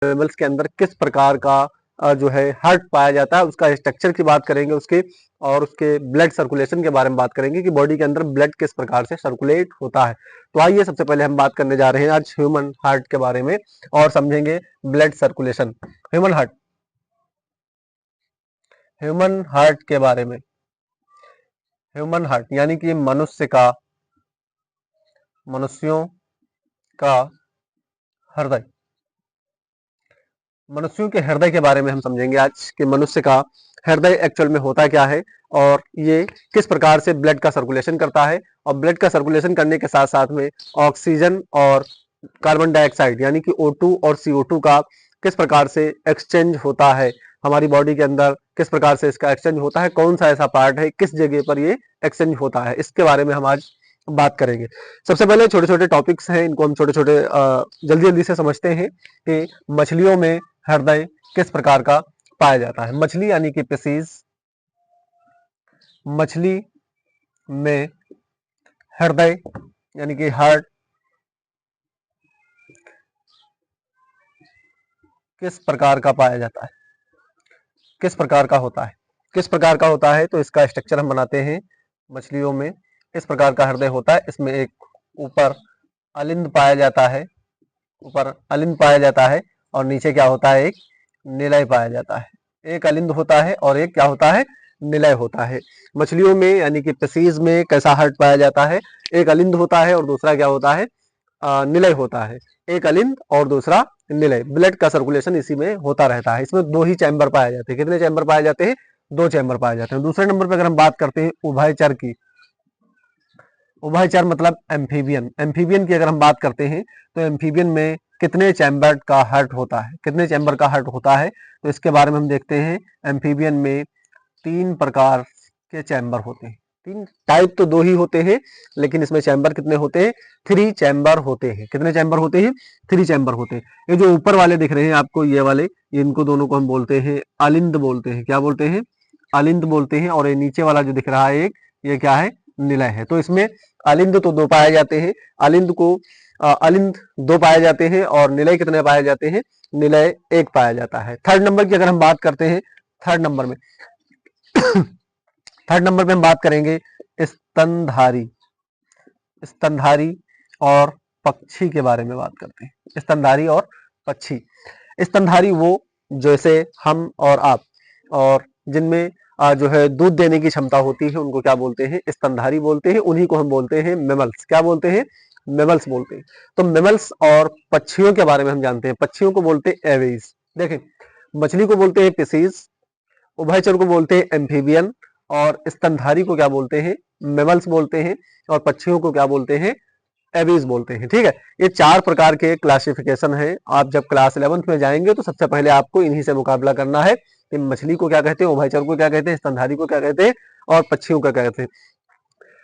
Animals के अंदर किस प्रकार का जो है हार्ट पाया जाता है, उसका स्ट्रक्चर की बात करेंगे उसके, और उसके ब्लड सर्कुलेशन के बारे में बात करेंगे कि बॉडी के अंदर ब्लड किस प्रकार से सर्कुलेट होता है। तो आइए सबसे पहले हम बात करने जा रहे हैं आज ह्यूमन हार्ट के बारे में और समझेंगे ब्लड सर्कुलेशन। ह्यूमन हार्ट के बारे में। ह्यूमन हार्ट यानी कि मनुष्यों का हृदय। मनुष्यों के हृदय के बारे में हम समझेंगे आज कि मनुष्य का हृदय एक्चुअल में होता क्या है और ये किस प्रकार से ब्लड का सर्कुलेशन करता है, और ब्लड का सर्कुलेशन करने के साथ साथ में ऑक्सीजन और कार्बन डाइऑक्साइड यानी कि O2 और CO2 का किस प्रकार से एक्सचेंज होता है हमारी बॉडी के अंदर, किस प्रकार से इसका एक्सचेंज होता है, कौन सा ऐसा पार्ट है, किस जगह पर ये एक्सचेंज होता है, इसके बारे में हम आज बात करेंगे। सबसे पहले छोटे छोटे टॉपिक्स हैं, इनको हम छोटे छोटे जल्दी जल्दी से समझते हैं कि मछलियों में हृदय किस प्रकार का पाया जाता है। मछली यानी कि फिशीज, मछली में हृदय यानी कि हार्ट किस प्रकार का पाया जाता है, किस प्रकार का होता है, किस प्रकार का होता है, तो इसका स्ट्रक्चर हम बनाते हैं। मछलियों में इस प्रकार का हृदय होता है, इसमें एक ऊपर अलिंद पाया जाता है, ऊपर अलिंद पाया जाता है और नीचे क्या होता है, एक निलय पाया जाता है। एक अलिंद होता है और एक क्या होता है, निलय होता है। मछलियों में यानी कि फिशीज में कैसा हार्ट पाया जाता है, एक अलिंद होता है और दूसरा क्या होता है, निलय होता है। एक अलिंद और दूसरा निलय, ब्लड का सर्कुलेशन इसी में होता रहता है। इसमें दो ही चैम्बर पाए जाते हैं। कितने चैम्बर पाए जाते हैं, दो चैम्बर पाए जाते हैं। दूसरे नंबर पर अगर हम बात करते हैं उभयचर की, उभयचर मतलब एम्फीबियन, एम्फीबियन की अगर हम बात करते हैं तो एम्फीबियन में कितने चैम्बर का हार्ट होता है, कितने चैम्बर का हार्ट होता है, तो इसके बारे में हम देखते हैं। एम्फीबियन में 3 प्रकार के चैम्बर होते हैं। 3 टाइप तो 2 ही होते हैं, लेकिन इसमें चैम्बर कितने होते हैं, 3 चैम्बर होते हैं। कितने चैम्बर होते हैं, 3 चैम्बर होते हैं। ये जो ऊपर वाले दिख रहे हैं आपको, ये वाले, इनको दोनों को हम बोलते हैं अलिंद बोलते हैं। क्या बोलते हैं, अलिंद बोलते हैं। और ये नीचे वाला जो दिख रहा है एक, ये क्या है, निलय है। तो इसमें अलिंद तो 2 पाए जाते हैं, अलिंद 2 पाए जाते हैं और निलय कितने पाए जाते हैं, निलय 1 पाया जाता है। थर्ड नंबर की अगर हम बात करते हैं, थर्ड नंबर में थर्ड नंबर पे हम बात करेंगे स्तनधारी, स्तनधारी और पक्षी के बारे में बात करते हैं। स्तनधारी और पक्षी। स्तनधारी वो जैसे हम और आप, और जिनमें जो है दूध देने की क्षमता होती है, उनको क्या बोलते हैं, स्तनधारी बोलते हैं। उन्हीं को हम बोलते हैं मेमल्स। क्या बोलते हैं, मेमल्स बोलते हैं। तो मेमल्स और पक्षियों के बारे में हम जानते हैं। पक्षियों को बोलते हैं एवीज। देखें, मछली को बोलते हैं फिशीज, उभयचर को बोलते हैं एम्फीबियन, और स्तनधारी को क्या बोलते हैं, मेमल्स बोलते हैं, और पक्षियों को क्या बोलते हैं, एवीज बोलते हैं। ठीक है, ये 4 प्रकार के क्लासिफिकेशन है। आप जब क्लास 11th में जाएंगे तो सबसे पहले आपको इन्हीं से मुकाबला करना है कि मछली को क्या कहते हैं, उभयचर को क्या कहते हैं, स्तनधारी को क्या कहते हैं, और पक्षियों को क्या कहते हैं।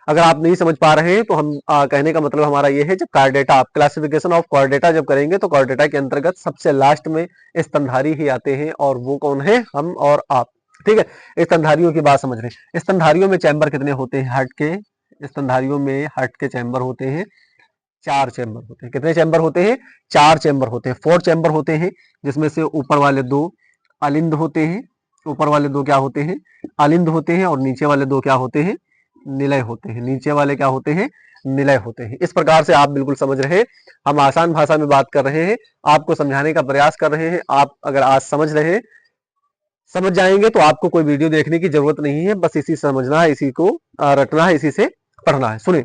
अगर आप नहीं समझ पा रहे हैं तो हम कहने का मतलब हमारा ये है, जब कार्डेटा, आप क्लासिफिकेशन ऑफ कार्डेटा जब करेंगे तो कार्डेटा के अंतर्गत सबसे लास्ट में स्तनधारी ही आते हैं, और वो कौन है, हम और आप। ठीक है, स्तनधारियों की बात समझ रहे हैं। स्तनधारियों में चैम्बर कितने होते हैं हार्ट के, स्तनधारियों में हार्ट के चैम्बर होते हैं 4 चैम्बर होते हैं। कितने चैम्बर होते हैं, 4 चैम्बर होते हैं। 4 चैम्बर होते हैं, जिसमें से ऊपर वाले 2 अलिंद होते हैं, ऊपर वाले 2 क्या होते हैं, अलिंद होते हैं, और नीचे वाले 2 क्या होते हैं, निलय होते हैं। नीचे वाले क्या होते हैं, निलय होते हैं। इस प्रकार से आप बिल्कुल समझ रहे हैं, हम आसान भाषा में बात कर रहे हैं, आपको समझाने का प्रयास कर रहे हैं। आप अगर आज समझ रहे हैं, समझ जाएंगे तो आपको कोई वीडियो देखने की जरूरत नहीं है, बस इसी समझना है, इसी को रटना है, इसी से पढ़ना है। सुने,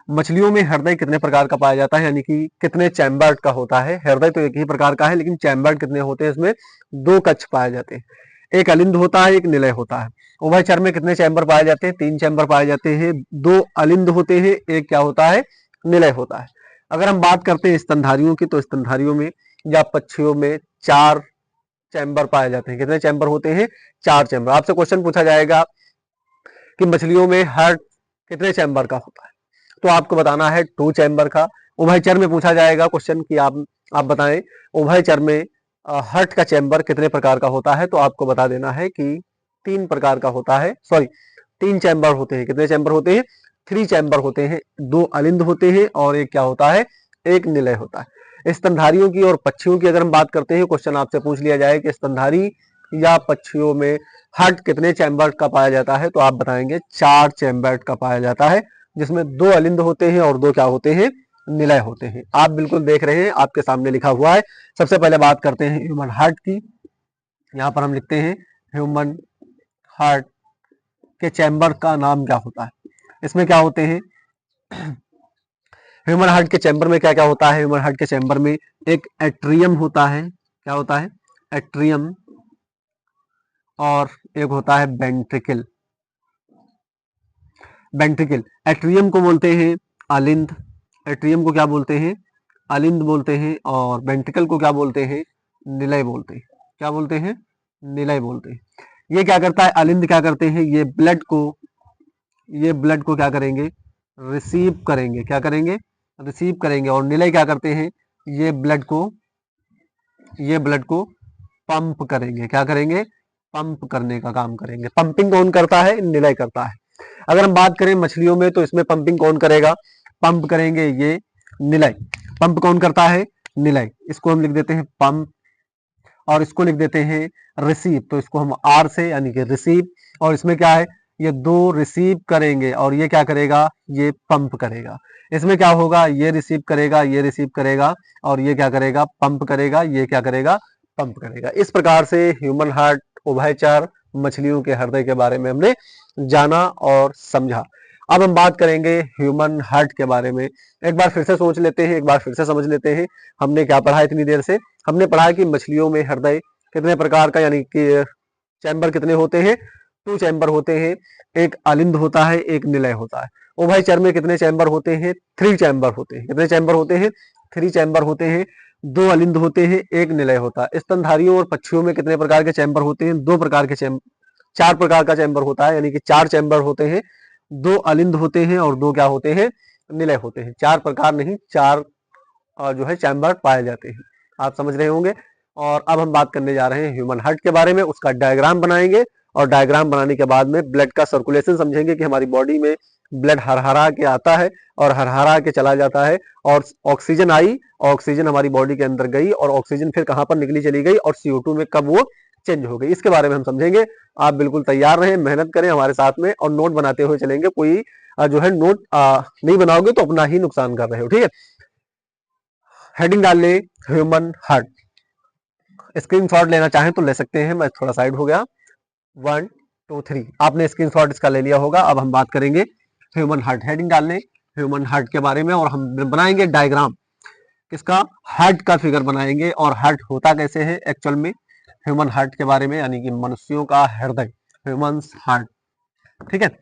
मछलियों में हृदय कितने प्रकार का पाया जाता है, यानी कि कितने चैम्बर्ड का होता है। हृदय तो एक ही प्रकार का है, लेकिन चैम्बर्ड कितने होते हैं, इसमें 2 कक्ष पाए जाते हैं। एक अलिंद होता है, एक निलय होता है। उभयचर में कितने चैम्बर पाए जाते हैं, 3 चैम्बर पाए जाते हैं। 2 अलिंद होते हैं, एक क्या होता है, निलय होता है। अगर हम बात करते हैं स्तनधारियों की, तो स्तनधारियों में या पक्षियों में 4 चैम्बर पाए जाते हैं। कितने चैम्बर होते हैं, 4 चैम्बर। आपसे क्वेश्चन पूछा जाएगा कि मछलियों में हार्ट कितने चैम्बर का होता है, तो आपको बताना है 2 चैम्बर का। उभयचर में पूछा जाएगा क्वेश्चन कि आप बताएं उभयचर में हार्ट का चैम्बर कितने प्रकार का होता है, तो आपको बता देना है कि 3 प्रकार का होता है। सॉरी, 3 चैम्बर होते हैं। कितने चैम्बर होते हैं, 3 चैम्बर होते हैं। 2 अलिंद होते हैं और एक क्या होता है, एक निलय होता है। स्तनधारियों की और पक्षियों की अगर हम बात करते हैं, क्वेश्चन आपसे पूछ लिया जाए कि स्तनधारी या पक्षियों में हार्ट कितने चैम्बर का पाया जाता है, तो आप बताएंगे 4 चैम्बर का पाया जाता है, जिसमें 2 अलिंद होते हैं और 2 क्या होते हैं, निलय होते हैं। आप बिल्कुल देख रहे हैं, आपके सामने लिखा हुआ है। सबसे पहले बात करते हैं ह्यूमन हार्ट की। यहाँ पर हम लिखते हैं ह्यूमन हार्ट के चैम्बर का नाम क्या होता है। इसमें क्या होते हैं, ह्यूमन हार्ट के चैम्बर में क्या क्या होता है। ह्यूमन हार्ट के चैम्बर में एक एट्रियम होता है, क्या होता है, एट्रियम, और एक होता है वेंट्रिकल। वेंट्रिकल, एट्रियम को बोलते हैं अलिंद, एट्रियम को क्या बोलते हैं, अलिंद बोलते हैं, और वेंट्रिकल को क्या बोलते हैं, निलय बोलते हैं। क्या बोलते हैं, निलय बोलते हैं। ये क्या करता है, अलिंद क्या करते हैं, ये ब्लड को क्या करेंगे, रिसीव करेंगे, क्या करेंगे, रिसीव करेंगे। और निलय क्या करते हैं, ये ब्लड को पंप करेंगे, क्या करेंगे, पंप करने का काम करेंगे। पंपिंग कौन करता है, निलय करता है। अगर हम बात करें मछलियों में, तो इसमें पंपिंग कौन करेगा, पंप करेंगे ये निलय। पंप कौन करता है, निलय। इसको हम लिख देते हैं पंप, और इसको लिख देते हैं रिसीव, तो इसको हम आर से यानी कि रिसीव। और इसमें क्या है, ये 2 रिसीव करेंगे और ये क्या करेगा, ये पंप करेगा। इसमें क्या होगा, ये रिसीव करेगा, ये रिसीव करेगा, और ये क्या करेगा, पंप करेगा, ये क्या करेगा, पंप करेगा। इस प्रकार से ह्यूमन हार्ट, उभयचर मछलियों के हृदय के बारे में हमने जाना और समझा। अब हम बात करेंगे ह्यूमन हार्ट के बारे में। एक बार फिर से सोच लेते हैं, एक बार फिर से समझ लेते हैं, हमने क्या पढ़ा इतनी देर से। हमने पढ़ा कि मछलियों में हृदय कितने प्रकार का, यानी कि चैम्बर कितने होते हैं, 2 चैम्बर होते हैं, एक अलिंद होता है, एक निलय होता है। उभयचर में कितने चैम्बर होते हैं, 3 चैम्बर होते हैं। कितने चैम्बर होते हैं, 3 चैम्बर होते हैं, 2 अलिंद होते हैं, एक निलय होता है। स्तनधारियों और पक्षियों में कितने प्रकार के चैम्बर होते हैं, 2 प्रकार के 4 प्रकार का चैम्बर होता है, यानी कि 4 चैम्बर होते हैं, 2 अलिंद होते हैं और 2 क्या होते हैं, निलय होते हैं। 4 प्रकार नहीं, 4 जो है चैम्बर पाए जाते हैं। आप समझ रहे होंगे। और अब हम बात करने जा रहे हैं ह्यूमन हार्ट के बारे में। उसका डायग्राम बनाएंगे, और डायग्राम बनाने के बाद में ब्लड का सर्कुलेशन समझेंगे कि हमारी बॉडी में ब्लड हरहरा के आता है और हरहरा के चला जाता है, और ऑक्सीजन आई, ऑक्सीजन हमारी बॉडी के अंदर गई, और ऑक्सीजन फिर कहां पर निकली चली गई, और CO2 में कब वो चेंज हो गई, इसके बारे में हम समझेंगे। आप बिल्कुल तैयार रहें, मेहनत करें हमारे साथ में, और नोट बनाते हुए चलेंगे। कोई जो है नोट नहीं बनाओगे तो अपना ही नुकसान कर रहे हो, ठीक है। हेडिंग डाल ले, ह्यूमन हार्ट। स्क्रीनशॉट लेना चाहें तो ले सकते हैं, मैं थोड़ा साइड हो गया। 1 2 3, आपने स्क्रीनशॉट इसका ले लिया होगा। अब हम बात करेंगे ह्यूमन हार्ट। हेडिंग डाल लें ह्यूमन हार्ट के बारे में, और हम बनाएंगे डायग्राम, किसका, हार्ट का फिगर बनाएंगे, और हार्ट होता कैसे है एक्चुअल में, ह्यूमन हार्ट के बारे में, यानी कि मनुष्यों का हृदय, ह्यूमन हार्ट, ठीक है।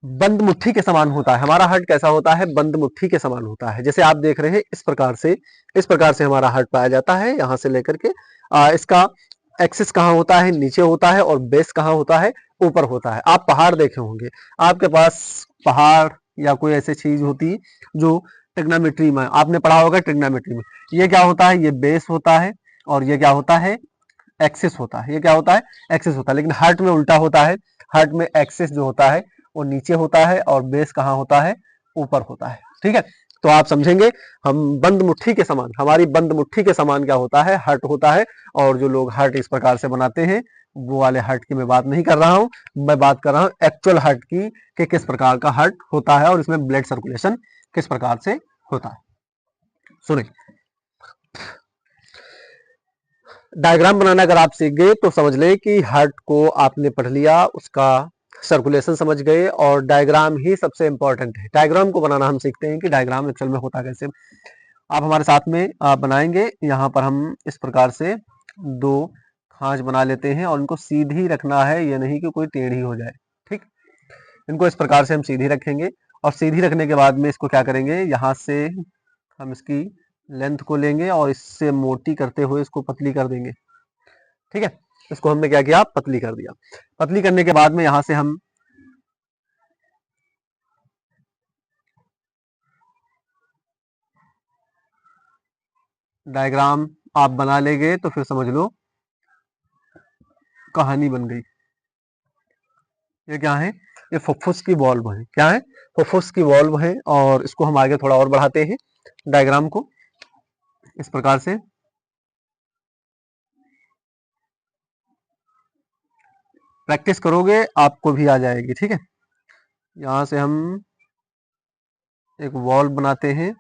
बंद मुट्ठी के समान होता है हमारा हार्ट। कैसा होता है, बंद मुट्ठी के समान होता है। जैसे आप देख रहे हैं, इस प्रकार से हमारा हार्ट पाया जाता है, यहां से लेकर के इसका एक्सिस कहाँ होता है, नीचे होता है, और बेस कहाँ होता है, ऊपर होता है। आप पहाड़ देखे होंगे, आपके पास पहाड़ या कोई ऐसी चीज होती जो ट्रिग्नोमेट्री में आपने पढ़ा होगा, ट्रिग्नोमेट्री में ये क्या होता है, ये बेस होता है, और ये क्या होता है, एक्सिस होता है। ये क्या होता है, एक्सिस होता है। लेकिन हार्ट में उल्टा होता है, हार्ट में एक्सिस जो होता है वो नीचे होता है, और बेस कहाँ होता है, ऊपर होता है, ठीक है। तो आप समझेंगे, हम बंद मुट्ठी के समान, हमारी बंद मुट्ठी के समान क्या होता है, हार्ट होता है। और जो लोग हार्ट इस प्रकार से बनाते हैं, वो वाले हार्ट की मैं बात नहीं कर रहा हूं, मैं बात कर रहा हूं एक्चुअल हार्ट की, कि किस प्रकार का हार्ट होता है, और इसमें ब्लड सर्कुलेशन किस प्रकार से होता है। सुने, डायग्राम बनाना अगर आप सीख गए तो समझ लें कि हार्ट को आपने पढ़ लिया, उसका सर्कुलेशन समझ गए, और डायग्राम ही सबसे इंपॉर्टेंट है। डायग्राम को बनाना हम सीखते हैं कि डायग्राम एक्चुअल में होता कैसे। आप हमारे साथ में बनाएंगे। यहाँ पर हम इस प्रकार से 2 खांच बना लेते हैं, और इनको सीधी रखना है, ये नहीं कि कोई टेढ़ी हो जाए, ठीक। इनको इस प्रकार से हम सीधी रखेंगे, और सीधी रखने के बाद में इसको क्या करेंगे, यहाँ से हम इसकी लेंथ को लेंगे, और इससे मोटी करते हुए इसको पतली कर देंगे, ठीक है। इसको हमने क्या किया, पतली कर दिया। पतली करने के बाद में यहां से हम डायग्राम आप बना लेंगे तो फिर समझ लो कहानी बन गई। ये क्या है, ये फुफ्फुस की वॉल्व है। क्या है, फुफ्फुस की वॉल्व है, और इसको हम आगे थोड़ा और बढ़ाते हैं। डायग्राम को इस प्रकार से। प्रैक्टिस करोगे आपको भी आ जाएगी, ठीक है। यहां से हम एक वॉल बनाते हैं,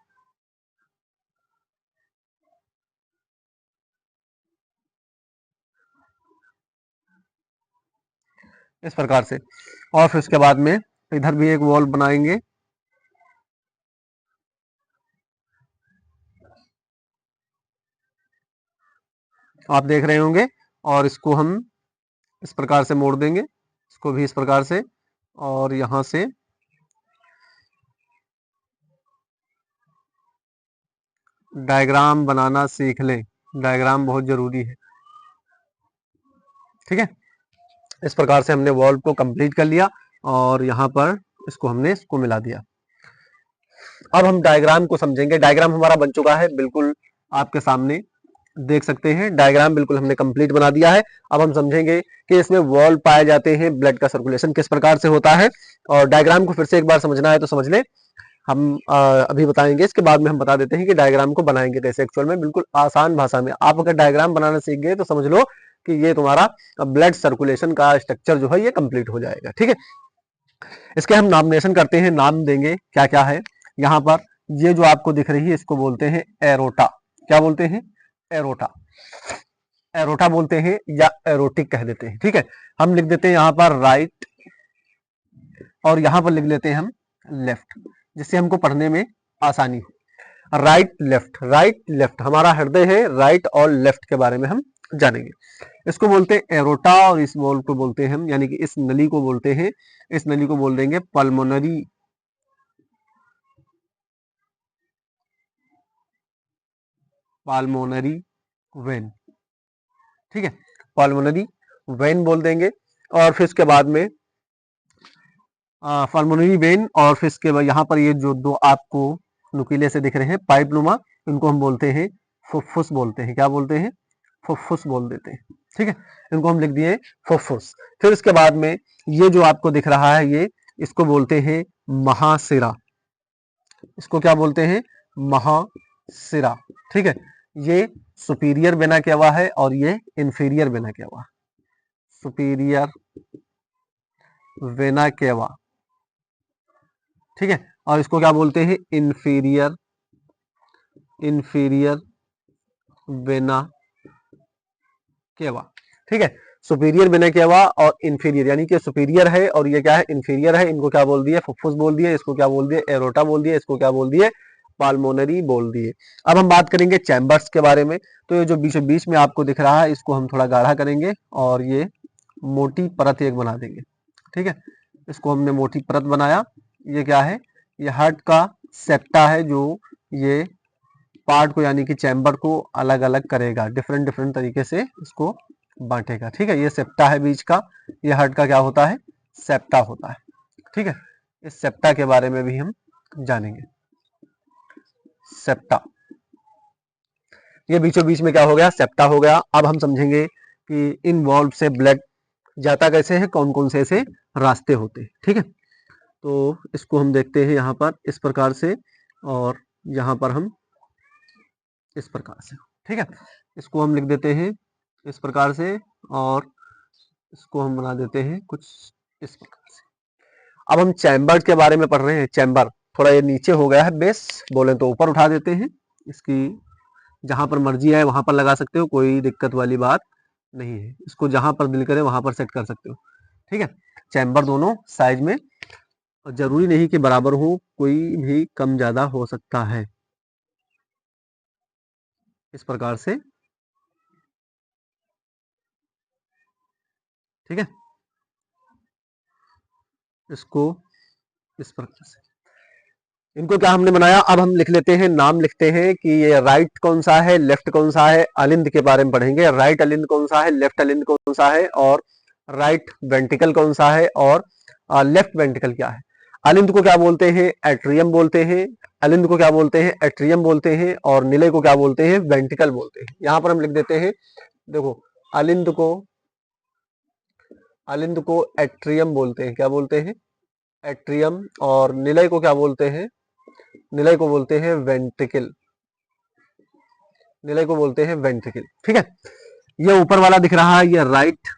इस प्रकार से, और फिर उसके बाद में इधर भी एक वॉल बनाएंगे, आप देख रहे होंगे। और इसको हम इस प्रकार से मोड़ देंगे, इसको भी इस प्रकार से, और यहां से डायग्राम बनाना सीख लें। डायग्राम बहुत जरूरी है, ठीक है। इस प्रकार से हमने वॉल को कंप्लीट कर लिया और यहाँ पर इसको मिला दिया। अब हम डायग्राम को समझेंगे। डायग्राम हमारा बन चुका है, बिल्कुल आपके सामने देख सकते हैं। डायग्राम बिल्कुल हमने कंप्लीट बना दिया है। अब हम समझेंगे कि इसमें वॉल पाए जाते हैं, ब्लड का सर्कुलेशन किस प्रकार से होता है। और डायग्राम को फिर से एक बार समझना है तो समझ ले, हम अभी बताएंगे। इसके बाद में हम बता देते हैं कि डायग्राम को बनाएंगे कैसे एक्चुअल में, बिल्कुल आसान भाषा में। आप अगर डायग्राम बनाना सीख गए तो समझ लो कि ये तुम्हारा ब्लड सर्कुलेशन का स्ट्रक्चर जो है ये कंप्लीट हो जाएगा, ठीक है। इसके हम नामिनेशन करते हैं, नाम देंगे क्या क्या है। यहाँ पर ये जो आपको दिख रही है इसको बोलते हैं एरोटा। क्या बोलते हैं? एरोटा। एरोटा बोलते हैं या एरोटिक कह देते हैं, ठीक है। हम लिख देते हैं यहाँ पर राइट, और यहाँ पर लिख लेते हैं हम लेफ्ट, जिससे हमको पढ़ने में आसानी हो। राइट लेफ्ट, राइट लेफ्ट हमारा हृदय है, राइट और लेफ्ट के बारे में हम जानेंगे। इसको बोलते हैं एरोटा, और इस वॉल को बोलते हैं हम, यानी कि इस नली को बोलते हैं, इस नली को बोल देंगे पल्मोनरी पाल्मोनरी वेन, ठीक है। पल्मोनरी वेन बोल देंगे। और फिर इसके बाद में पल्मोनरी वेन, और फिर इसके बाद यहाँ पर ये जो दो आपको नुकीले से दिख रहे हैं पाइप नुमा, इनको हम बोलते हैं फुफ्फुस बोलते हैं। क्या बोलते हैं? फुफ्फुस बोल देते हैं, ठीक है। इनको हम लिख दिए फुफ्फुस। फिर इसके बाद में ये जो आपको दिख रहा है ये, इसको बोलते हैं महाशिरा। इसको क्या बोलते हैं? महाशिरा, ठीक है। ये सुपीरियर वेना केवा है और ये inferior vena cava. Superior vena cava, ठीक है। और इसको क्या बोलते हैं? इंफीरियर, इंफीरियर वेना केवा, ठीक है। सुपीरियर वेना केवा और इंफीरियर, यानी कि सुपीरियर है और ये क्या है? इंफीरियर है। इनको क्या बोल दिए? फुफ्फुस बोल दिए। इसको क्या बोल दिए? एरोटा बोल दिए। इसको क्या बोल दिए? पाल्मोनरी बोल दिए। अब हम बात करेंगे चैम्बर्स के बारे में। तो ये जो बीचों बीच में आपको दिख रहा है इसको हम थोड़ा गाढ़ा करेंगे और ये मोटी परत एक बना देंगे, ठीक है। इसको हमने मोटी परत बनाया। ये क्या है? ये हार्ट का सेप्टा है, जो ये पार्ट को यानी कि चैम्बर को अलग अलग करेगा, डिफरेंट डिफरेंट तरीके से इसको बांटेगा, ठीक है। ये सेप्टा है बीच का, ये हार्ट का क्या होता है? सेप्टा होता है, ठीक है। इस सेप्टा के बारे में भी हम जानेंगे। सेप्टा, ये बीचों बीच में क्या हो गया? सेप्टा हो गया। अब हम समझेंगे कि इन वॉल्व से ब्लड जाता कैसे है, कौन कौन से ऐसे रास्ते होते हैं, ठीक है। तो इसको हम देखते हैं यहाँ पर इस प्रकार से, और यहाँ पर हम इस प्रकार से, ठीक है। इसको हम लिख देते हैं इस प्रकार से, और इसको हम बना देते हैं कुछ इस प्रकार से। अब हम चैम्बर के बारे में पढ़ रहे हैं। चैम्बर थोड़ा ये नीचे हो गया है, बेस बोले तो ऊपर उठा देते हैं। इसकी जहां पर मर्जी है वहां पर लगा सकते हो, कोई दिक्कत वाली बात नहीं है। इसको जहां पर दिल करे वहां पर सेट कर सकते हो, ठीक है। चैम्बर दोनों साइज में, जरूरी नहीं कि बराबर हो, कोई भी कम ज्यादा हो सकता है, इस प्रकार से, ठीक है। इसको इस प्रकार से, इनको क्या हमने बनाया। अब हम लिख लेते हैं, नाम लिखते हैं कि ये राइट कौन सा है, लेफ्ट कौन सा है। अलिंद के बारे में पढ़ेंगे, राइट अलिंद कौन सा है, लेफ्ट अलिंद कौन सा है, और राइट वेंट्रिकल कौन सा है, और लेफ्ट वेंट्रिकल क्या है। अलिंद को क्या बोलते हैं? एट्रियम बोलते हैं। अलिंद को क्या बोलते हैं? एट्रियम बोलते हैं। और निलय को क्या बोलते हैं? वेंट्रिकल बोलते हैं। यहां पर हम लिख देते हैं, देखो, अलिंद को अलिंद को एट्रियम बोलते हैं। क्या बोलते हैं? एट्रियम। और निलय को क्या बोलते हैं? निलय को बोलते हैं वेंट्रिकल, निलय को बोलते हैं वेंट्रिकल। ठीक है, ये ऊपर वाला दिख रहा है ये राइट,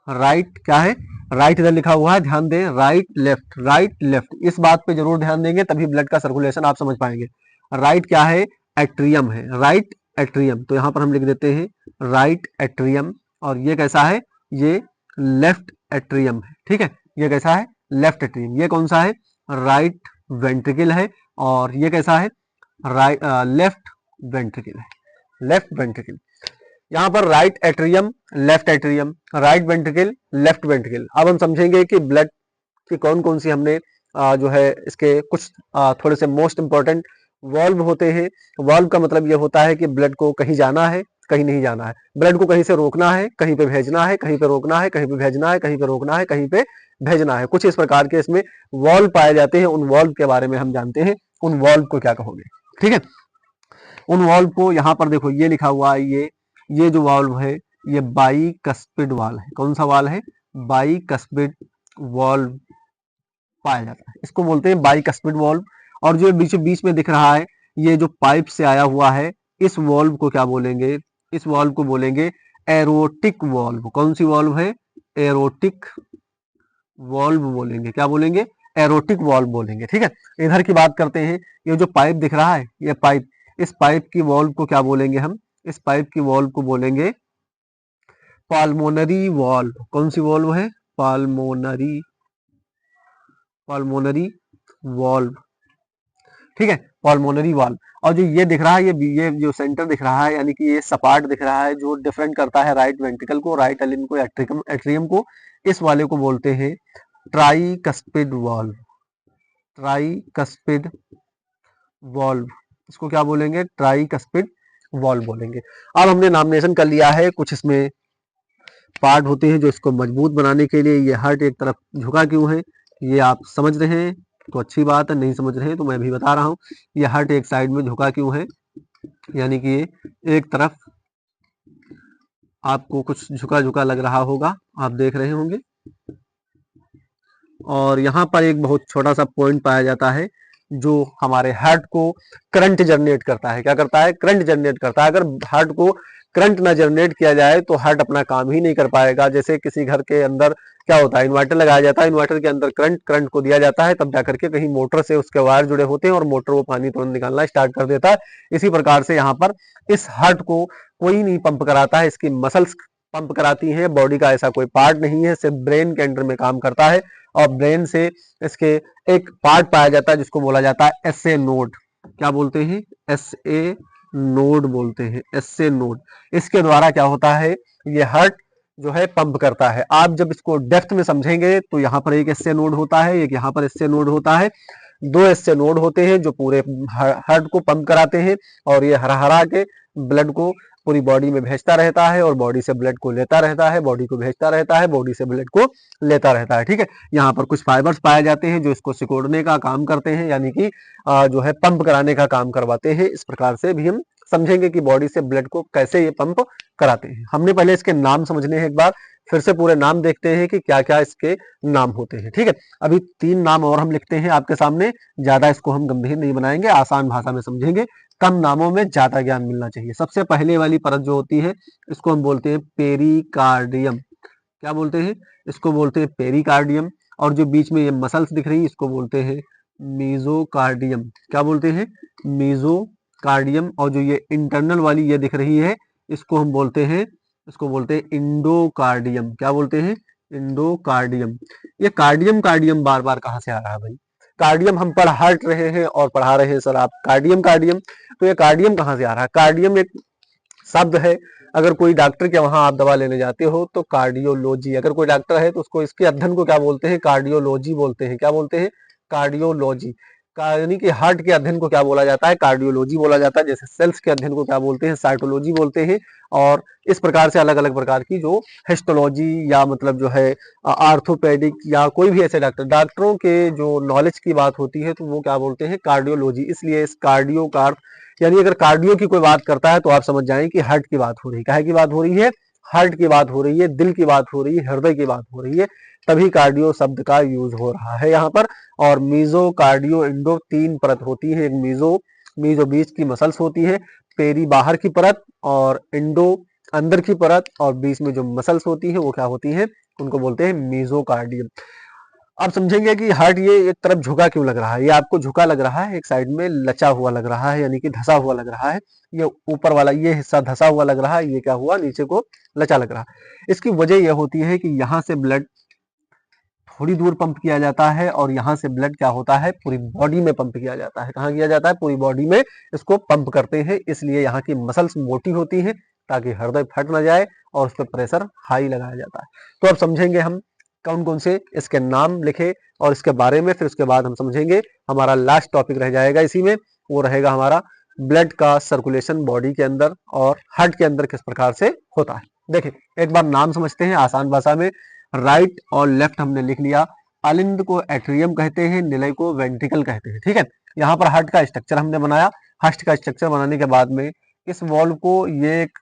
राइट क्या है, राइट इधर लिखा हुआ है, ध्यान दें, राइट लेफ्ट, राइट लेफ्ट, इस बात पे जरूर ध्यान देंगे तभी ब्लड का सर्कुलेशन आप समझ पाएंगे। राइट क्या है, एट्रियम है, राइट एट्रियम, तो यहां पर हम लिख देते हैं राइट एट्रियम। और ये कैसा है, ये लेफ्ट एट्रियम है। ठीक है, ये कैसा है, लेफ्ट एट्रियम। ये कौन सा है, राइट वेंट्रिकल है। और ये कैसा है, राइट लेफ्ट वेंट्रिकल है, लेफ्ट वेंट्रिकल। यहाँ पर right atrium, left atrium, right ventricle, left ventricle. अब हम समझेंगे कि ब्लड की कौन कौन सी हमने जो है इसके कुछ थोड़े से मोस्ट इंपॉर्टेंट वॉल्व होते हैं। वॉल्व का मतलब ये होता है कि ब्लड को कहीं जाना है, कहीं नहीं जाना है, ब्लड को कहीं से रोकना है, कहीं पे भेजना है, कहीं पे रोकना है, कहीं पे भेजना है, कहीं पे रोकना है, कहीं पे भेजना है। कुछ इस प्रकार के इसमें वॉल्व पाए जाते हैं। उन वॉल्व के बारे में हम जानते हैं, उन वॉल्व को क्या कहोगे। ठीक है, उन वॉल्व को यहाँ पर देखो ये लिखा हुआ है, ये जो वाल्व है ये बाइकस्पिड वाल्व है। कौन सा वाल्व है, बाइकस्पिड वाल्व पाया जाता है, इसको बोलते हैं बाइकस्पिड वाल्व। और जो बीच बीच में दिख रहा है ये जो पाइप से आया हुआ है, इस वाल्व को क्या बोलेंगे, इस वाल्व को बोलेंगे एरोटिक वाल्व। कौन सी वाल्व है, एरोटिक वाल्व बोलेंगे, क्या बोलेंगे, एरोटिक वाल्व बोलेंगे। ठीक है, इधर की बात करते हैं, ये जो पाइप दिख रहा है ये पाइप, इस पाइप की वाल्व को क्या बोलेंगे हम, इस पाइप की वाल्व को बोलेंगे पाल्मोनरी वाल्व। कौन सी वाल्व है, पाल्मोनरी, पाल्मोनरी वाल्व। ठीक है, पाल्मोनरी वाल्व। और जो ये दिख रहा है, ये जो सेंटर दिख रहा है, यानी कि ये सपाट दिख रहा है, जो डिफरेंट करता है राइट वेंट्रिकल को, राइट एलिन को, एट्रियम को, इस वाले को बोलते हैं ट्राइकस्पिड वाल्व, ट्राइकस्पिड वाल्व, इसको क्या बोलेंगे, ट्राइकस्पिड वाल्व बोलेंगे। अब हमने नॉमिनेशन कर लिया है, कुछ इसमें पार्ट होते हैं जो इसको मजबूत बनाने के लिए। ये हार्ट एक तरफ झुका क्यों है, ये आप समझ रहे हैं तो अच्छी बात है, नहीं समझ रहे हैं तो मैं भी बता रहा हूँ। ये हार्ट एक साइड में झुका क्यों है, यानी कि ये एक तरफ आपको कुछ झुका झुका लग रहा होगा, आप देख रहे होंगे। और यहाँ पर एक बहुत छोटा सा पॉइंट पाया जाता है जो हमारे हार्ट को करंट जनरेट करता है। क्या करता है, करंट जनरेट करता है। अगर हार्ट को करंट ना जनरेट किया जाए तो हार्ट अपना काम ही नहीं कर पाएगा। जैसे किसी घर के अंदर क्या होता है, इन्वर्टर लगाया जाता है, इन्वर्टर के अंदर करंट को दिया जाता है, तब जाकर के कहीं मोटर से उसके वायर जुड़े होते हैं और मोटर वो पानी तुरंत निकालना स्टार्ट कर देता है। इसी प्रकार से यहाँ पर इस हार्ट को कोई नहीं पंप कराता है, इसकी मसल्स पंप कराती हैं। बॉडी का ऐसा कोई पार्ट नहीं है, सिर्फ ब्रेन के अंडर में काम करता है। और ब्रेन से इसके एक पार्ट पाया जाता है जिसको बोला जाता है एसए नोड। क्या बोलते हैं, एसए नोड बोलते हैं, एसए नोड। इसके द्वारा क्या होता है, ये हार्ट जो है पंप करता है। आप जब इसको डेप्थ में समझेंगे तो यहाँ पर एक एसए नोड होता है, एक यहाँ पर एसए नोड होता है, दो एसए नोड होते हैं जो पूरे हार्ट को पंप कराते हैं। और ये हरा हरा के ब्लड को पूरी बॉडी में भेजता रहता है और बॉडी से ब्लड को लेता रहता है, बॉडी को भेजता रहता है, बॉडी से ब्लड को लेता रहता है। ठीक है, यहाँ पर कुछ फाइबर्स पाए जाते हैं जो इसको सिकोड़ने का काम करते हैं, यानी कि जो है पंप कराने का काम करवाते हैं। इस प्रकार से भी हम समझेंगे कि बॉडी से ब्लड को कैसे ये पंप कराते हैं। हमने पहले इसके नाम समझने हैं, एक बार फिर से पूरे नाम देखते हैं कि क्या क्या इसके नाम होते हैं। ठीक है, अभी 3 नाम और हम लिखते हैं आपके सामने, ज्यादा इसको हम गंभीर नहीं बनाएंगे, आसान भाषा में समझेंगे, कम नामों में ज्यादा ज्ञान मिलना चाहिए। सबसे पहले वाली परत जो होती है इसको हम बोलते हैं पेरिकार्डियम। क्या बोलते हैं, इसको बोलते हैं पेरिकार्डियम। और जो बीच में ये मसल्स दिख रही है इसको बोलते हैं मीजोकार्डियम। क्या बोलते हैं, मीजोकार्डियम। और जो ये इंटरनल वाली ये दिख रही है इसको हम बोलते हैं, इसको बोलते हैं इंडोकार्डियम। क्या बोलते हैं, इंडोकार्डियम। ये कार्डियम कार्डियम बार बार कहाँ से आ रहा है भाई, कार्डियम हम पढ़ हट रहे हैं और पढ़ा रहे हैं सर आप कार्डियम कार्डियम, तो ये कार्डियम कहाँ से आ रहा है। कार्डियम एक शब्द है, अगर कोई डॉक्टर के वहां आप दवा लेने जाते हो तो कार्डियोलॉजी, अगर कोई डॉक्टर है तो उसको इसके अध्ययन को क्या बोलते हैं, कार्डियोलॉजी बोलते हैं। क्या बोलते हैं, कार्डियोलॉजी। यानी कि हार्ट के अध्ययन को क्या बोला जाता है, कार्डियोलॉजी बोला जाता है। जैसे सेल्स के अध्ययन को क्या बोलते हैं, साइटोलॉजी बोलते हैं। और इस प्रकार से अलग अलग प्रकार की जो हिस्टोलॉजी या मतलब जो है आर्थोपेडिक या कोई भी ऐसे डॉक्टरों के जो नॉलेज की बात होती है तो वो क्या बोलते हैं, कार्डियोलॉजी। इसलिए इस कार्डियो का यानी अगर कार्डियो की कोई बात करता है तो आप समझ जाएं कि हार्ट की बात हो रही है। काहे की बात हो रही है, हार्ट की बात हो रही है, दिल की बात हो रही है, हृदय की बात हो रही है, तभी कार्डियो शब्द का यूज हो रहा है यहाँ पर। और मीजो, कार्डियो, इंडो 3 परत होती है। एक मीजो बीच की मसल्स होती है, पेरी बाहर की परत, और इंडो अंदर की परत, और बीच में जो मसल्स होती है वो क्या होती है, उनको बोलते हैं मीजोकार्डियम। आप समझेंगे कि हार्ट ये एक तरफ झुका क्यों लग रहा है। ये आपको झुका लग रहा है, एक साइड में लचा हुआ लग रहा है, यानी कि धसा हुआ लग रहा है। ये ऊपर वाला ये हिस्सा धसा हुआ लग रहा है, ये क्या हुआ, नीचे को लचा लग रहा है। इसकी वजह यह होती है कि यहाँ से ब्लड थोड़ी दूर पंप किया जाता है, और यहाँ से ब्लड क्या होता है, पूरी बॉडी में पंप किया जाता है। कहाँ किया जाता है, पूरी बॉडी में इसको पंप करते हैं। इसलिए यहाँ की मसल्स मोटी होती हैं, ताकि हृदय फट ना जाए, और उस पर प्रेशर हाई लगाया जाता है। तो अब समझेंगे हम कौन कौन से इसके नाम लिखे और इसके बारे में, फिर उसके बाद हम समझेंगे। हमारा लास्ट टॉपिक रह जाएगा इसी में, वो रहेगा हमारा ब्लड का सर्कुलेशन बॉडी के अंदर और हार्ट के अंदर किस प्रकार से होता है। देखिए, एक बार नाम समझते हैं आसान भाषा में। राइट और लेफ्ट हमने लिख लिया। अलिंद को एट्रियम कहते हैं, निलय को वेंट्रिकल कहते हैं। ठीक है, यहाँ पर हार्ट का स्ट्रक्चर हमने बनाया। हार्ट का स्ट्रक्चर बनाने के बाद में इस वॉल्व को, ये एक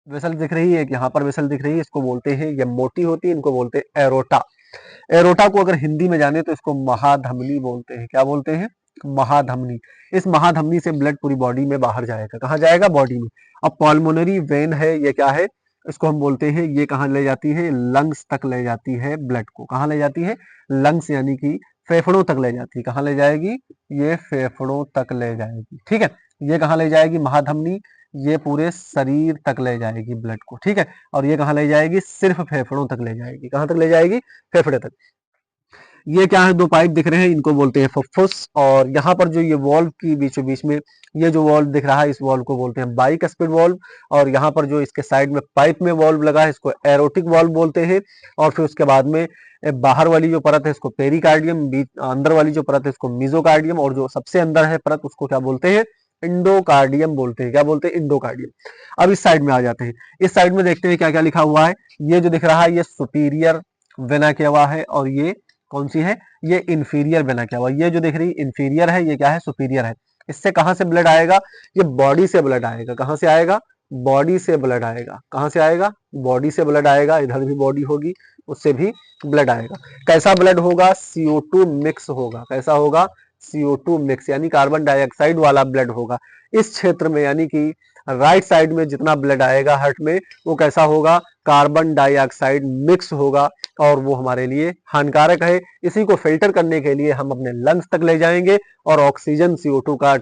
वेसल दिख रही है, एक यहाँ पर वेसल दिख रही है, इसको बोलते हैं, ये मोटी होती है, इनको बोलते हैं एरोटा। एरोटा को अगर हिंदी में जाने तो इसको महाधमनी बोलते हैं। क्या बोलते हैं, महाधमनी। इस महाधमनी से ब्लड पूरी बॉडी में बाहर जाएगा। कहाँ जाएगा, बॉडी में। अब पल्मोनरी वेन है, ये क्या है, इसको हम बोलते हैं, ये कहाँ ले जाती है, लंग्स तक ले जाती है ब्लड को। कहाँ ले जाती है, लंग्स यानी कि फेफड़ों तक ले जाती है। कहाँ ले जाएगी, ये फेफड़ों तक ले जाएगी। ठीक है, ये कहाँ ले जाएगी, महाधमनी, ये पूरे शरीर तक ले जाएगी ब्लड को। ठीक है, और ये कहाँ ले जाएगी, सिर्फ फेफड़ों तक ले जाएगी। कहाँ तक ले जाएगी, फेफड़े तक। ये क्या है, दो पाइप दिख रहे हैं, इनको बोलते हैं फुफ्फुस। और यहाँ पर जो ये वॉल्व की बीचों बीच में ये जो वॉल्व दिख रहा है, इस वॉल्व को बोलते हैं बाइकस्पिड वॉल्व। और यहाँ पर जो इसके साइड में पाइप में वॉल्व लगा है, इसको एरोटिक वॉल्व बोलते हैं। और फिर उसके बाद में बाहर वाली जो परत है इसको पेरिकार्डियम, बीच अंदर वाली जो परत है इसको मीजोकार्डियम, और जो सबसे अंदर है परत उसको क्या बोलते हैं, इंडोकार्डियम बोलते हैं। क्या बोलते हैं, इंडोकार्डियम। अब इस साइड में आ जाते हैं। इस साइड में देखते हैं क्या क्या लिखा हुआ है। ये जो दिख रहा है ये सुपीरियर वेना केवा है, और ये कौन सी है, ये इंफीरियर वेना केवा। ये जो दिख रही इंफीरियर है, ये क्या है, सुपीरियर है। इससे कहां से ब्लड आएगा, ये बॉडी से ब्लड आएगा। कहां से आएगा, बॉडी से ब्लड आएगा। कहां से आएगा, बॉडी से ब्लड आएगा। इधर भी बॉडी होगी, उससे भी ब्लड आएगा। कैसा ब्लड होगा, CO2 मिक्स होगा। कैसा होगा, CO2 मिक्स, यानी कार्बन डाइऑक्साइड वाला ब्लड होगा इस क्षेत्र में। यानी कि राइट साइड में जितना ब्लड आएगा हार्ट में, वो कैसा होगा, कार्बन डाइऑक्साइड मिक्स होगा, और वो हमारे लिए हानिकारक है। इसी को फिल्टर करने के लिए हम अपने लंग्स तक ले जाएंगे, और ऑक्सीजन CO2 का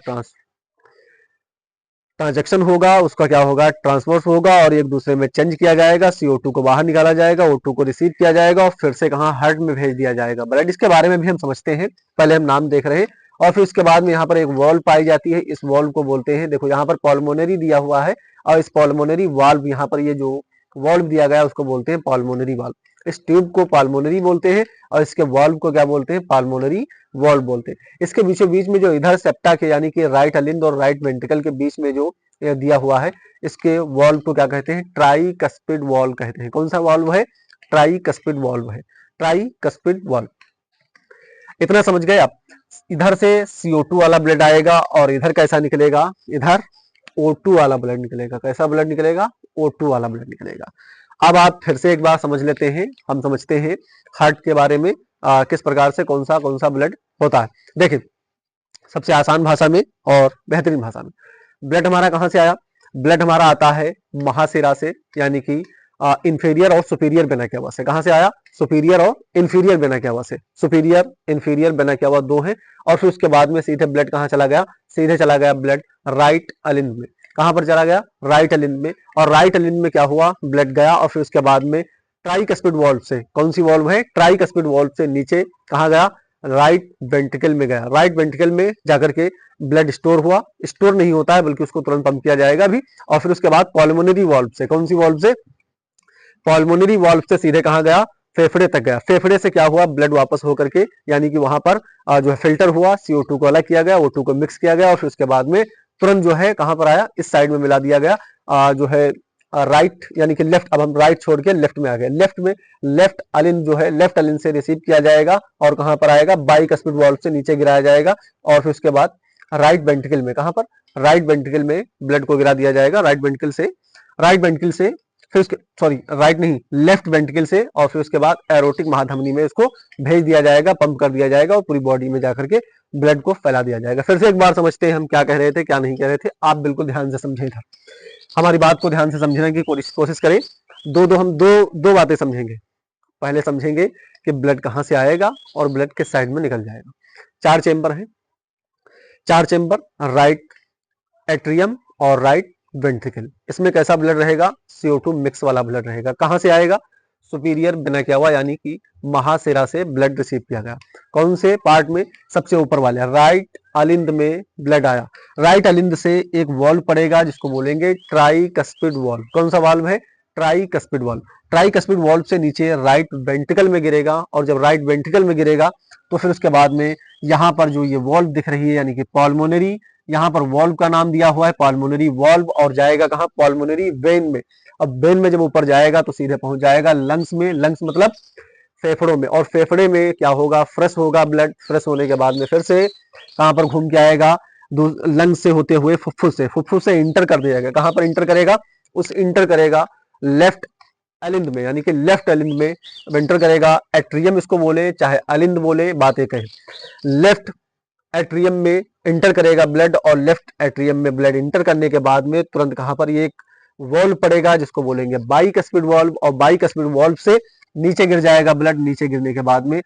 ट्रांजैक्शन होगा, उसका क्या होगा, ट्रांसफर होगा, और एक दूसरे में चेंज किया जाएगा। CO2 को बाहर निकाला जाएगा, O2 को रिसीव किया जाएगा, और फिर से कहाँ, हार्ट में भेज दिया जाएगा ब्लड। इसके बारे में भी हम समझते हैं, पहले हम नाम देख रहे हैं। और फिर उसके बाद में यहाँ पर एक वॉल्व पाई जाती है, इस वॉल्व को बोलते हैं, देखो यहाँ पर पल्मोनरी दिया हुआ है, और इस पल्मोनरी वाल्व, यहाँ पर ये जो वॉल्व दिया गया है उसको बोलते हैं पल्मोनरी वाल्व। इस ट्यूब को पल्मोनरी बोलते हैं, और इसके वाल्व को क्या बोलते हैं, पल्मोनरी वॉल्व बोलते हैं। इसके बीचों बीच में जो इधर सेप्टा के, यानी कि राइट अलिंद और राइट वेंट्रिकल के बीच में जो दिया हुआ है, इसके वॉल्व को क्या कहते हैं, ट्राइकस्पिड वॉल्व कहते हैं। कौन सा वॉल्व है, ट्राइकस्पिड वॉल्व है, ट्राइकस्पिड वॉल्व। इतना समझ गए आप। इधर से CO2 वाला ब्लड आएगा, और इधर कैसा निकलेगा, इधर O2 वाला ब्लड निकलेगा। कैसा ब्लड निकलेगा, O2 वाला ब्लड निकलेगा। अब आप फिर से एक बार समझ लेते हैं, हम समझते हैं हार्ट के बारे में, किस प्रकार से कौन सा ब्लड होता है। देखिए, सबसे आसान भाषा में और बेहतरीन भाषा में, ब्लड हमारा कहां से आया, ब्लड हमारा आता है महाशिरा से, यानी कि इंफीरियर और सुपीरियर वेना केवा से। कहां से आया, सुपीरियर और इंफीरियर वेना केवा से। सुपीरियर इंफीरियर वेना केवा दो है, और फिर उसके बाद में सीधे ब्लड कहां चला गया, सीधे चला गया ब्लड राइट अलिंद में। कहां पर चला गया, राइट अलिंद में। और राइट अलिंद में क्या हुआ, ब्लड गया, और फिर उसके बाद में ट्राइकस्पिड वॉल्व से, कौन सी वॉल्व है, ट्राइकस्पिड वॉल्व से नीचे कहां गया, राइट वेंट्रिकल में गया। राइट वेंट्रिकल में जाकर के ब्लड स्टोर हुआ, स्टोर नहीं होता है बल्कि उसको तुरंत पंप किया जाएगा भी। और फिर उसके बाद पल्मोनरी वॉल्व से, कौन सी वॉल्व से, पल्मोनरी वॉल्व से सीधे कहां गया, फेफड़े तक गया। फेफड़े से क्या हुआ, ब्लड वापस होकर के, यानी कि वहां पर जो है फिल्टर हुआ, CO2 को अलग किया गया, O2 को मिक्स किया गया, और फिर उसके बाद में तुरंत जो है कहां पर आया, इस साइड में मिला दिया गया, जो है राइट, यानी कि लेफ्ट। अब हम राइट छोड़ के लेफ्ट में आ गए। लेफ्ट में लेफ्ट अलिन जो है, लेफ्ट अलिन से रिसीव किया जाएगा, और कहां पर आएगा, बाइकस्पिड वॉल्व से नीचे गिराया जाएगा, और फिर उसके बाद राइट वेंट्रिकल में, कहां पर, राइट वेंट्रिकल में ब्लड को गिरा दिया जाएगा। राइट वेंट्रिकल से फिर उसके राइट नहीं, लेफ्ट वेंट्रिकल से, और फिर उसके बाद एरोटिक महाधमनी में इसको भेज दिया जाएगा, पंप कर दिया जाएगा और पूरी बॉडी में जाकर के ब्लड को फैला दिया जाएगा। फिर से एक बार समझते हैं हम क्या कह रहे थे क्या नहीं कह रहे थे, आप बिल्कुल ध्यान से समझे था, हमारी बात को ध्यान से समझने की कोशिश करें। हम दो बातें समझेंगे। पहले समझेंगे कि ब्लड कहां से आएगा और ब्लड किस साइड में निकल जाएगा। 4 चेंबर है, 4 चेंबर, राइट एट्रियम और राइट वेंट्रिकल। इसमें कैसा ब्लड रहेगा? CO2 मिक्स वाला ब्लड रहेगा। कहां से आएगा? सुपीरियर बिना किया हुआ, यानी कि महाशिरा से ब्लड रिसीव किया गया। कौन से पार्ट में? सबसे ऊपर वाले राइट अलिंद में ब्लड आया। राइट अलिंद से एक वॉल्व पड़ेगा जिसको बोलेंगे ट्राइकस्पिड वॉल्व। कौन सा वाल्व है? Tricuspid valve. ट्राइकस्पिड वॉल्व से नीचे राइट वेंट्रिकल में गिरेगा, और जब राइट वेंट्रिकल में गिरेगा तो फिर उसके बाद में यहाँ पर जो ये वॉल्व दिख रही है यानी कि पल्मोनरी, यहाँ पर वॉल्व का नाम दिया हुआ है पल्मोनरी वॉल्व, और जाएगा कहाँ? पल्मोनरी वेन में। अब वेन में जब ऊपर जाएगा तो सीधे पहुंच जाएगा लंग्स में। लंग्स मतलब फेफड़ों में, और फेफड़े में क्या होगा? फ्रेश होगा ब्लड। फ्रेश होने के बाद में फिर से कहां पर घूम के आएगा? लंग्स से होते हुए फुफ्फुस से इंटर कर दिया। कहां पर इंटर करेगा? इंटर करेगा लेफ्ट अलिंद में, यानी कि लेफ्ट अलिंद में इंटर करेगा। एट्रियम इसको बोले चाहे अलिंद बोले, बात एक है। लेफ्ट एट्रियम में इंटर करेगा ब्लड, और लेफ्ट एट्रियम में ब्लड इंटर करने के बाद में तुरंत कहां पर? ये एक वॉल्व पड़ेगा जिसको बोलेंगे बाइकस्पिड वॉल्व, और बाइकस्पिड वॉल्व से नीचे गिर जाएगा ब्लड। नीचे गिरने के बाद में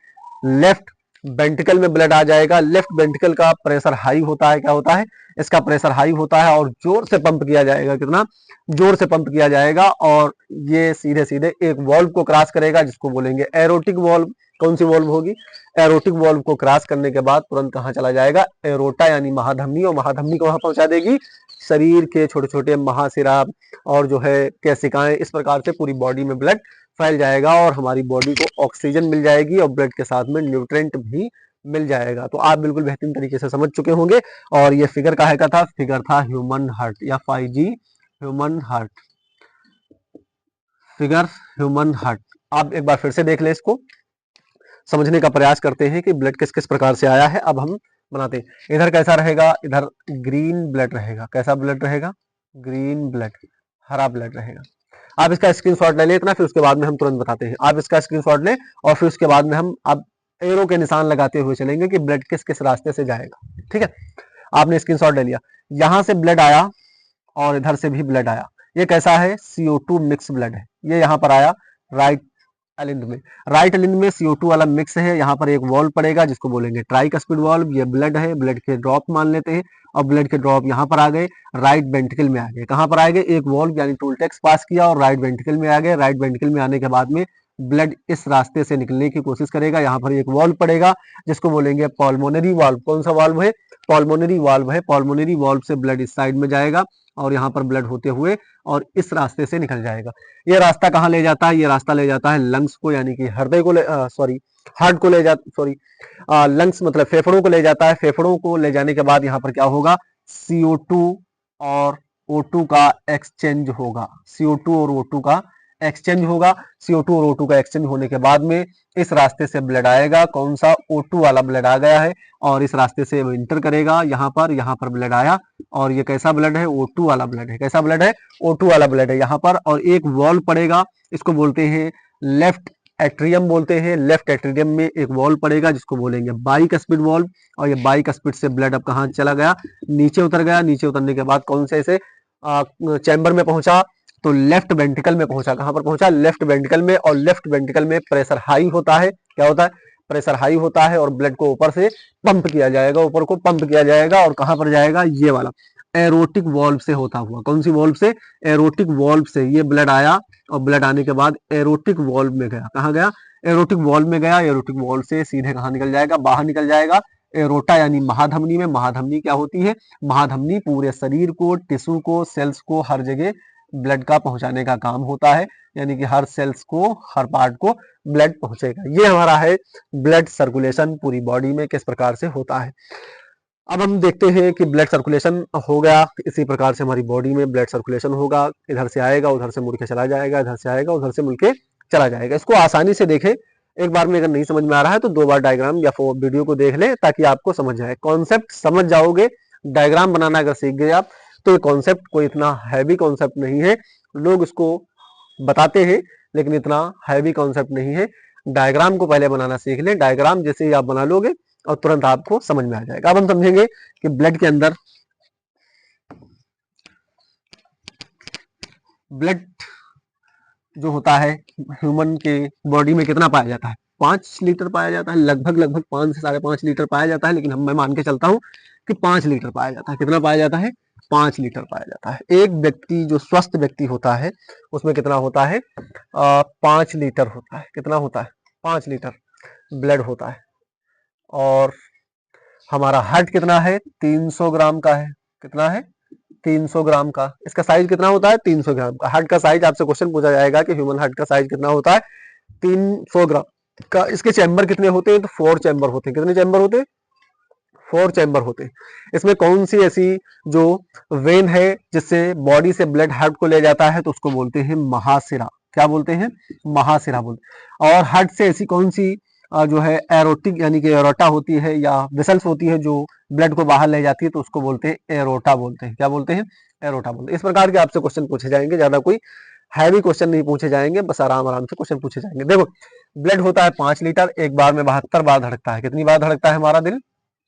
लेफ्ट वेंट्रिकल में ब्लड आ जाएगा। लेफ्ट वेंट्रिकल का प्रेशर हाई होता है। क्या होता है? इसका प्रेशर हाई होता है, और जोर से पंप किया जाएगा। कितना जोर से पंप किया जाएगा, और ये सीधे सीधे एक वॉल्व को क्रॉस करेगा जिसको बोलेंगे एरोटिक वॉल्व। कौन सी वॉल्व होगी? एरोटिक वॉल्व को क्रॉस करने के बाद तुरंत कहां चला जाएगा? एरोटा यानी महाधमनी, और महाधमनी को वहां पहुंचा देगी शरीर के छोटे छोटे महाशिरा और जो है केशिकाएं। इस प्रकार से पूरी बॉडी में ब्लड फैल जाएगा, और हमारी बॉडी को ऑक्सीजन मिल जाएगी, और ब्लड के साथ में न्यूट्रेंट भी मिल जाएगा। तो आप बिल्कुल बेहतरीन तरीके से समझ चुके होंगे। और ये फिगर काहे का था? फिगर था ह्यूमन हार्ट या 5G human heart. Figure human heart. आप एक बार फिर से देख लें, इसको समझने का प्रयास करते हैं कि ब्लड किस किस प्रकार से आया है। अब हम बनाते हैं। इधर कैसा रहेगा? इधर ग्रीन ब्लड रहेगा। कैसा ब्लड रहेगा? ग्रीन ब्लड, हरा ब्लड रहेगा। आप इसका स्क्रीनशॉट ले लें इतना, फिर उसके बाद में हम तुरंत बताते हैं। आप इसका स्क्रीनशॉट लें और फिर उसके बाद में हम अब एरो के निशान लगाते हुए चलेंगे कि ब्लड किस किस रास्ते से जाएगा। ठीक है, आपने स्क्रीनशॉट ले लिया। यहां से ब्लड आया और इधर से भी ब्लड आया। ये कैसा है? CO2 मिक्स ब्लड है। ये यहाँ पर आया राइट अलिंद में। राइट अलिंद में CO2 वाला मिक्स है। यहाँ पर एक वॉल्व पड़ेगा जिसको बोलेंगे ट्राइकस्पिड वॉल्व। ये ब्लड है, ब्लड के ड्रॉप मान लेते हैं, और ब्लड के ड्रॉप यहाँ पर आ गए, राइट वेंट्रिकल में आ गए। कहाँ पर आ गए? एक वॉल्व यानी टूलटेक्स पास किया और राइट वेंट्रिकल में आ गए। राइट वेंट्रिकल में आने के बाद में ब्लड इस रास्ते से निकलने की कोशिश करेगा। यहाँ पर एक वॉल्व पड़ेगा जिसको बोलेंगे पल्मोनरी वाल्व। कौन सा वाल्व है? पल्मोनरी वाल्व है। पल्मोनरी वाल्व से ब्लड इस साइड में जाएगा, और यहाँ पर ब्लड होते हुए और इस रास्ते से निकल जाएगा। ये रास्ता कहाँ ले जाता है? ये रास्ता ले जाता है लंग्स को, यानी कि हृदय को हार्ट को ले जाता, लंग्स मतलब फेफड़ों को ले जाता है। फेफड़ों को ले जाने के बाद यहाँ पर क्या होगा? CO2 और O2 का एक्सचेंज होगा। CO2 और O2 का एक्सचेंज होगा। CO2 और O2 का एक्सचेंज होने के बाद में इस रास्ते से ब्लड आएगा। कौन सा? O2 वाला ब्लड आ गया है, और इस रास्ते से इंटर करेगा। यहाँ पर ब्लड आया, और ये कैसा ब्लड है? O2 वाला ब्लड है। कैसा ब्लड है? O2 वाला ब्लड है यहाँ पर। और एक वॉल्व पड़ेगा, इसको बोलते हैं लेफ्ट एट्रियम बोलते हैं। लेफ्ट एट्रियम में एक वॉल्व पड़ेगा जिसको बोलेंगे बाइकस्पिड वॉल्व, और ये बाइकस्पिड से ब्लड अब कहाँ चला गया? नीचे उतर गया। नीचे उतरने के बाद कौन से ऐसे चैम्बर में पहुंचा? तो लेफ्ट वेंट्रिकल में पहुंचा। कहां पर पहुंचा? लेफ्ट वेंट्रिकल में। और लेफ्ट वेंट्रिकल में प्रेशर हाई होता है। क्या होता है? प्रेशर हाई होता है, और ब्लड को ऊपर से पंप किया जाएगा, ऊपर को पंप किया जाएगा। और कहां पर जाएगा? ये वाला एरोटिक वॉल्व से होता हुआ। कौन सी वॉल्व से? एरोटिक वॉल्व से ये ब्लड आया, और ब्लड आने के बाद एरोटिक वॉल्व में गया। कहां गया? एरोटिक वॉल्व में गया। एरोटिक वॉल्व से सीधे कहां निकल जाएगा? बाहर निकल जाएगा एरोटा यानी महाधमनी में। महाधमनी क्या होती है? महाधमनी पूरे शरीर को, टिश्यू को, सेल्स को, हर जगह ब्लड का पहुंचाने का काम होता है, यानी कि हर सेल्स को, हर पार्ट को ब्लड पहुंचेगा। ये हमारा है ब्लड सर्कुलेशन पूरी बॉडी में किस प्रकार से होता है। अब हम देखते हैं कि ब्लड सर्कुलेशन हो गया, इसी प्रकार से हमारी बॉडी में ब्लड सर्कुलेशन होगा। इधर से आएगा, उधर से मुड़ के चला जाएगा, इधर से आएगा, उधर से मुड़ के चला जाएगा। इसको आसानी से देखें, एक बार में अगर नहीं समझ में आ रहा है तो 2 बार डायग्राम या वीडियो को देख लें ताकि आपको समझ आए। कॉन्सेप्ट समझ जाओगे, डायग्राम बनाना अगर सीख गए आप तो ये कॉन्सेप्ट कोई इतना हैवी कॉन्सेप्ट नहीं है। लोग इसको बताते हैं, लेकिन इतना हैवी कॉन्सेप्ट नहीं है। डायग्राम को पहले बनाना सीख लें, डायग्राम जैसे ही आप बना लोगे और तुरंत आपको समझ में आ जाएगा। अब हम समझेंगे कि ब्लड के अंदर ब्लड जो होता है ह्यूमन के बॉडी में कितना पाया जाता है, 5 लीटर पाया जाता है, लगभग 5 से 5.5 लीटर पाया जाता है, लेकिन मैं मान के चलता हूँ कि 5 लीटर पाया जाता है। कितना पाया जाता है? 5 लीटर पाया जाता है। एक व्यक्ति जो स्वस्थ व्यक्ति होता है उसमें कितना होता है? 5 लीटर होता है। कितना होता है? 5 लीटर ब्लड होता है। और हमारा हार्ट कितना है? 300 ग्राम का है। कितना है? 300 ग्राम का। इसका साइज कितना होता है? 300 ग्राम का। हार्ट का साइज आपसे क्वेश्चन पूछा जाएगा कि ह्यूमन हार्ट का साइज कितना होता है? 300 ग्राम का। इसके चैम्बर कितने होते हैं? तो 4 चैम्बर होते हैं। कितने चैम्बर होते हैं? 4 चैम्बर होते हैं। इसमें कौन सी ऐसी जो वेन है जिससे बॉडी से ब्लड हार्ट को ले जाता है, तो उसको बोलते हैं महाशिरा। क्या बोलते हैं? महाशिरा बोलते हैं। और हार्ट से ऐसी कौन सी जो है एरोटिक यानी कि एरोटा होती है या वेसल्स होती है जो ब्लड को बाहर ले जाती है, तो उसको बोलते हैं एरोटा बोलते हैं। क्या बोलते हैं? एरोटा बोलते हैं। इस प्रकार के आपसे क्वेश्चन पूछे जाएंगे, ज्यादा कोई हैवी क्वेश्चन नहीं पूछे जाएंगे, बस आराम आराम से क्वेश्चन पूछे जाएंगे। देखो, ब्लड होता है 5 लीटर, एक बार में 72 बार धड़कता है। कितनी बार धड़कता है हमारा दिल?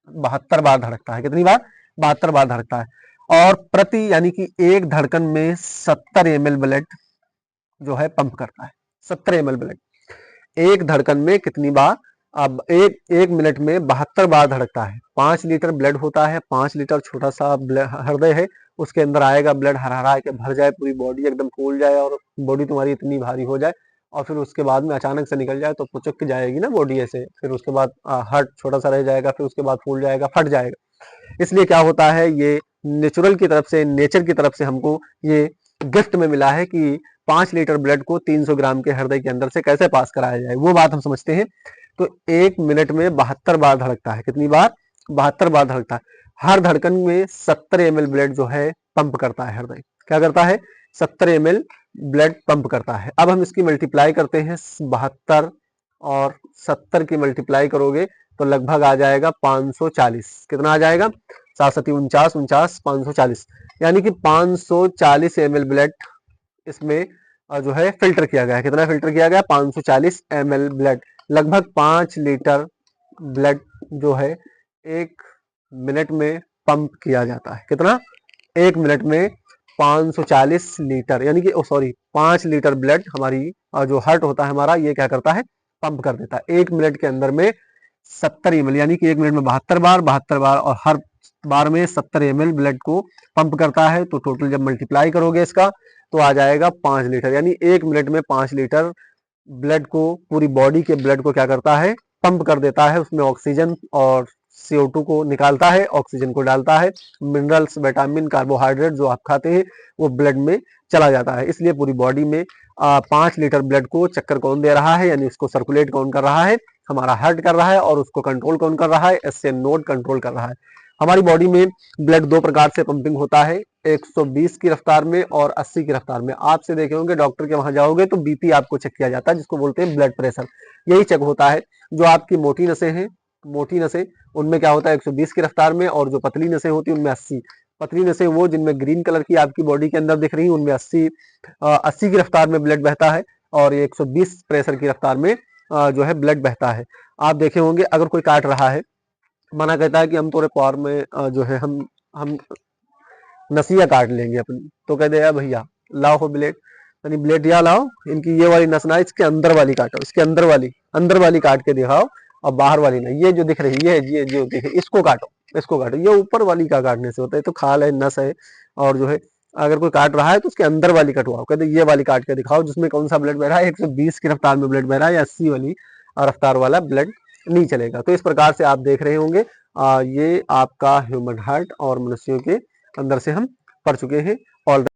72 बार धड़कता है। कितनी बार? 72 बार धड़कता है। और प्रति यानी कि एक धड़कन में 70 ml ब्लड जो है पंप करता है। 70 ml ब्लड एक धड़कन में कितनी बार? अब एक मिनट में 72 बार धड़कता है। 5 लीटर ब्लड होता है। 5 लीटर छोटा सा हृदय है, उसके अंदर आएगा ब्लड, हरहरा के भर जाए, पूरी बॉडी एकदम फूल जाए और बॉडी तुम्हारी इतनी भारी हो जाए और फिर उसके बाद में अचानक से निकल जाए तो पुचक जाएगी ना बॉडी ऐसे। फिर उसके बाद हार्ट छोटा सा रह जाएगा, फिर उसके बाद फूल जाएगा, फट जाएगा। इसलिए क्या होता है, ये नेचुरल की तरफ से, नेचर की तरफ से हमको ये गिफ्ट में मिला है कि 5 लीटर ब्लड को 300 ग्राम के हृदय के अंदर से कैसे पास कराया जाए, वो बात हम समझते हैं। तो एक मिनट में 72 बार धड़कता है। कितनी बार? 72 बार धड़कता है। हर धड़कन में 70 ml ब्लड जो है पंप करता है हृदय। क्या करता है? 70 ml ब्लड पंप करता है। अब हम इसकी मल्टीप्लाई करते हैं, 72 और 70 की मल्टीप्लाई करोगे तो लगभग आ जाएगा 540। कितना आ जाएगा? 7 49 49 540, यानी कि 540 ml ब्लड इसमें जो है फिल्टर किया गया है। कितना फिल्टर किया गया? 540 ml ब्लड। लगभग 5 लीटर ब्लड जो है एक मिनट में पंप किया जाता है। कितना? एक मिनट में 540 लीटर, यानी कि 5 लीटर ब्लड हमारी जो हार्ट होता है हमारा, ये क्या करता है? पंप कर देता है। एक मिनट के अंदर में 70 ml, यानी कि एक मिनट में 72 बार और हर बार में 70 ml ब्लड को पंप करता है। तो टोटल जब मल्टीप्लाई करोगे इसका तो आ जाएगा 5 लीटर, यानी एक मिनट में 5 लीटर ब्लड को, पूरी बॉडी के ब्लड को क्या करता है? पंप कर देता है। उसमें ऑक्सीजन और CO2 को निकालता है, ऑक्सीजन को डालता है, मिनरल्स, विटामिन, कार्बोहाइड्रेट जो आप खाते हैं वो ब्लड में चला जाता है। इसलिए पूरी बॉडी में 5 लीटर ब्लड को चक्कर कौन दे रहा है, यानी उसको सर्कुलेट कौन कर रहा है? हमारा हार्ट कर रहा है। और उसको कंट्रोल कौन कर रहा है? SCN नोड कंट्रोल कर रहा है। हमारी बॉडी में ब्लड दो प्रकार से पंपिंग होता है, 120 की रफ्तार में और 80 की रफ्तार में। आपसे देखे होंगे डॉक्टर के वहां जाओगे तो बीपी आपको चेक किया जाता है, जिसको बोलते हैं ब्लड प्रेशर। यही चेक होता है। जो आपकी मोटी नसें हैं, मोटी नसें, उनमें क्या होता है? 120 की रफ्तार में। और जो पतली नसें होती है उनमें 80। पतली नसें वो जिनमें ग्रीन कलर की आपकी बॉडी के अंदर दिख रही है, उनमें 80 की रफ्तार में ब्लड बहता है। और ये 120 प्रेशर की रफ्तार में जो है ब्लड बहता है। आप देखे होंगे अगर कोई काट रहा है, मना कहता है कि हम तोरे पार में जो है हम नसिया काट लेंगे अपनी, तो कहते हैं भैया लाओ हो ब्लेड, यानी ब्लेड या लाओ, इनकी ये वाली नस ना, इसके अंदर वाली काटो, इसके अंदर वाली काट के दिखाओ और बाहर वाली ना, ये जो दिख रही है, ये जो दिख इसको काटो, इसको काटो। ये ऊपर वाली का काटने से होता है, तो खाल है, नस है, और जो है अगर कोई काट रहा है तो उसके अंदर वाली कटवाओ। कहते ये वाली काट के दिखाओ जिसमें कौन सा ब्लड बह रहा है, 120 की रफ्तार में ब्लड बह रहा है या 80 वाली रफ्तार वाला ब्लड नहीं चलेगा। तो इस प्रकार से आप देख रहे होंगे ये आपका ह्यूमन हार्ट और मनुष्यों के अंदर से हम पढ़ चुके हैं। ऑल